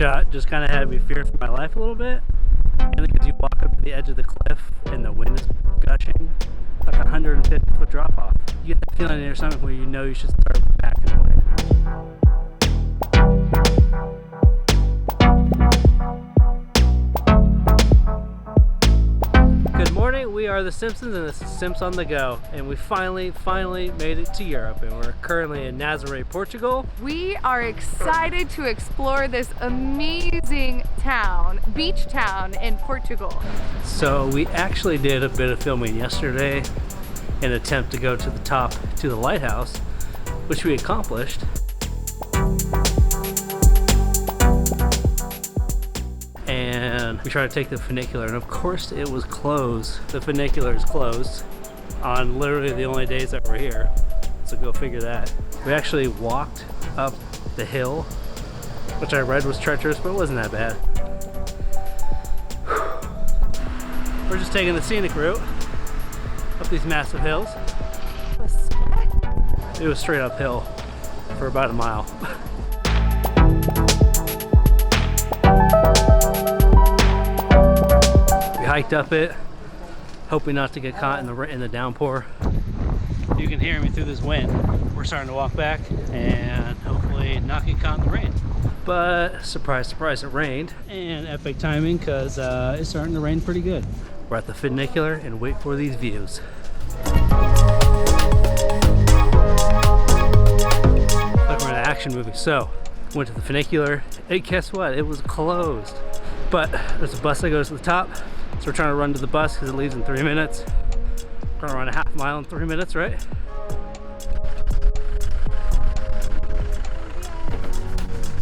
shot just kind of had me fearing for my life a little bit. And because you walk up to the edge of the cliff and the wind is gushing, like a 150-foot drop off. You get that feeling in your stomach where you know you should start backing away. Good morning, we are the Simpsons and this is Simps on the Go, and we finally made it to Europe, and we're currently in Nazaré, Portugal. We are excited to explore this amazing town, beach town in Portugal. So we actually did a bit of filming yesterday in an attempt to go to the top, to the lighthouse, which we accomplished. And we tried to take the funicular, and of course it was closed. The funicular is closed on literally the only days that we're here, so go figure that. We actually walked up the hill, which I read was treacherous, but it wasn't that bad. We're just taking the scenic route up these massive hills. It was straight uphill for about a mile. We hiked up it, hoping not to get caught in the downpour. You can hear me through this wind. We're starting to walk back and hopefully not get caught in the rain. But surprise, surprise, it rained, and epic timing because it's starting to rain pretty good. We're at the funicular and wait for these views. Like we're in an action movie. So, went to the funicular, and guess what? It was closed. But there's a bus that goes to the top. So we're trying to run to the bus because it leaves in 3 minutes. We're gonna run a half mile in 3 minutes, right?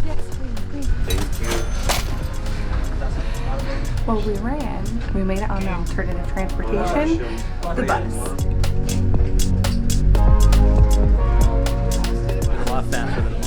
Yes, please. Thank you. Well, we made it on the alternative transportation, the bus. It's a lot faster than a walk.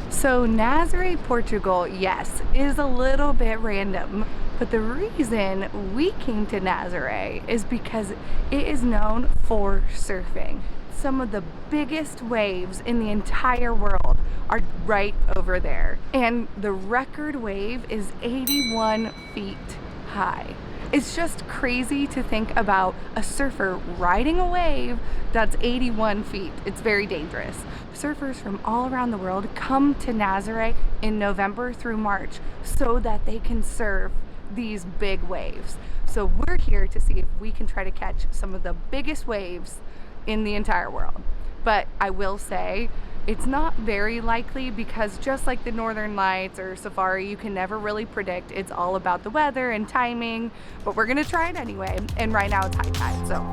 So Nazaré, Portugal, yes, is a little bit random, but the reason we came to Nazaré is because it is known for surfing. Some of the biggest waves in the entire world are right over there, and the record wave is 81 feet high. It's just crazy to think about a surfer riding a wave that's 81 feet. It's very dangerous. Surfers from all around the world come to Nazaré in November through March so that they can surf these big waves. So we're here to see if we can try to catch some of the biggest waves in the entire world. But I will say, it's not very likely because just like the Northern Lights or safari, you can never really predict. It's all about the weather and timing, but we're gonna try it anyway. And right now it's high tide, so.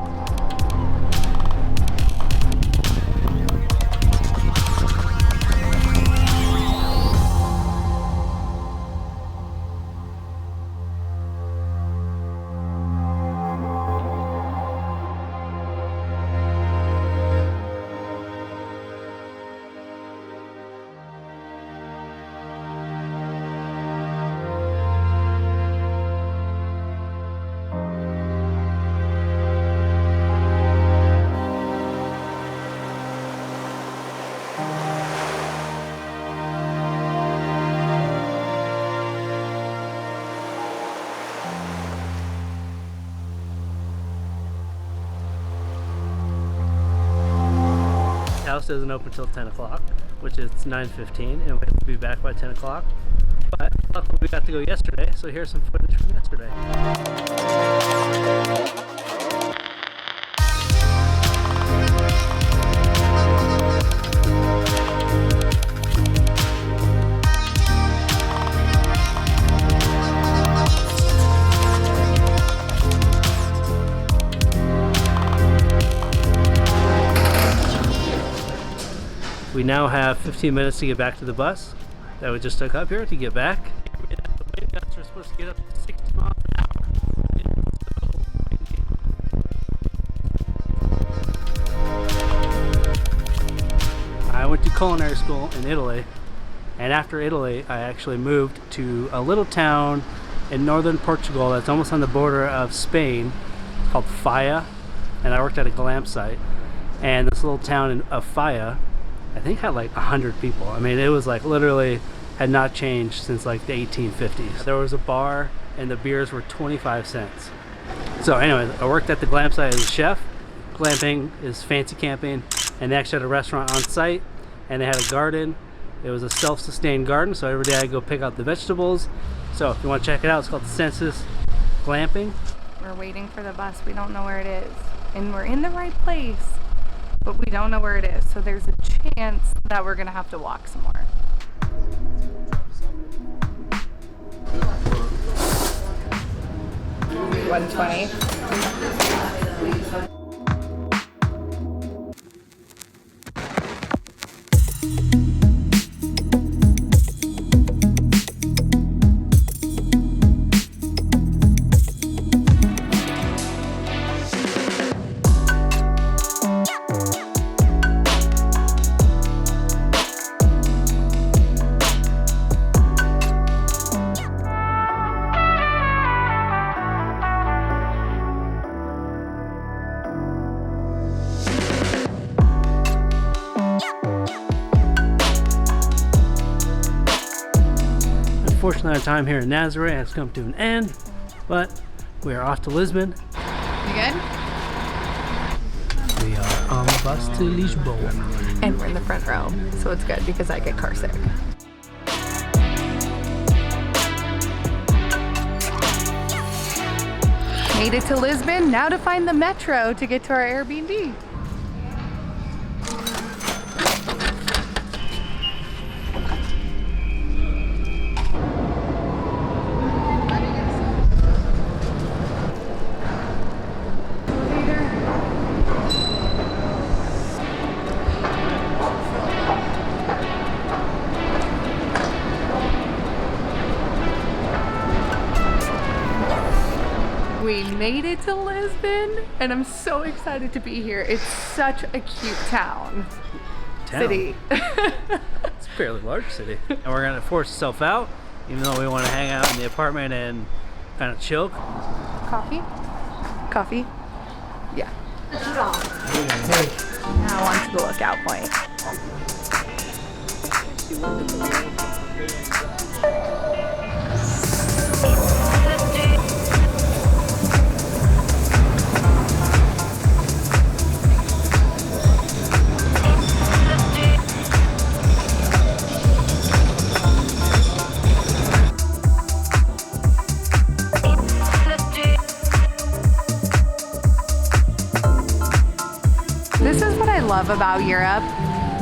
House doesn't open until 10 o'clock, which is 9:15, and we have to be back by 10 o'clock. But luckily we got to go yesterday, so here's some footage from yesterday. We now have 15 minutes to get back to the bus that we just took up here to get back. The wave gusts are supposed to get up to 60 miles an hour. I went to culinary school in Italy, and after Italy I actually moved to a little town in northern Portugal that's almost on the border of Spain called Faya, and I worked at a glam site. And this little town of Faya I think had like 100 people. I mean, it was like literally had not changed since like the 1850s. There was a bar and the beers were 25 cents. So anyway, I worked at the glam site as a chef. Glamping is fancy camping, and they actually had a restaurant on site, and they had a garden. It was a self-sustained garden, so every day I go pick out the vegetables. So if you want to check it out, it's called the Census Glamping. We're waiting for the bus. We don't know where it is. And we're in the right place, but we don't know where it is. So there's a chance that we're gonna have to walk some more. $120. Unfortunately, our time here in Nazare has come to an end, but we are off to Lisbon. You good? We are on the bus to Lisbon. And we're in the front row, so it's good because I get car sick. Made it to Lisbon, now to find the metro to get to our Airbnb. We made it to Lisbon, and I'm so excited to be here. It's such a cute city. It's a fairly large city. And we're gonna force ourselves out, even though we want to hang out in the apartment and kind of chill. Coffee? Coffee? Yeah. Now on to the lookout point. This is what I love about Europe.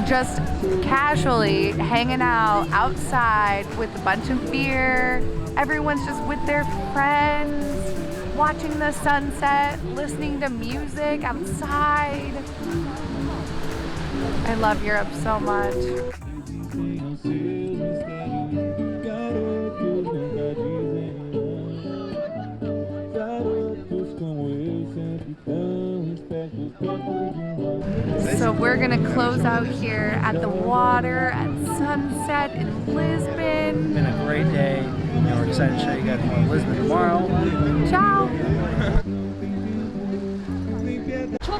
Just casually hanging out outside with a bunch of beer. Everyone's just with their friends, watching the sunset, listening to music outside. I love Europe so much. So we're gonna close out here at the water at sunset in Lisbon. It's been a great day, and we're excited to show you guys more of Lisbon tomorrow. Ciao!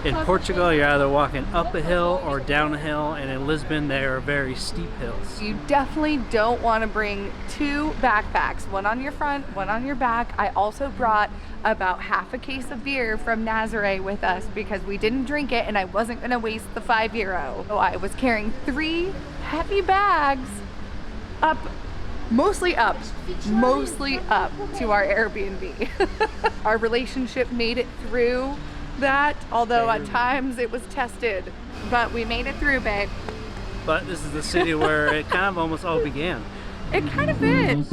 In Portugal, you're either walking up a hill or down a hill, and in Lisbon, there are very steep hills. You definitely don't want to bring two backpacks, one on your front, one on your back. I also brought about half a case of beer from Nazare with us because we didn't drink it and I wasn't going to waste the €5. So I was carrying 3 heavy bags mostly up to our Airbnb. Our relationship made it through that, although at times it was tested, but we made it through, babe. But this is the city where it kind of almost all began. It kind of is.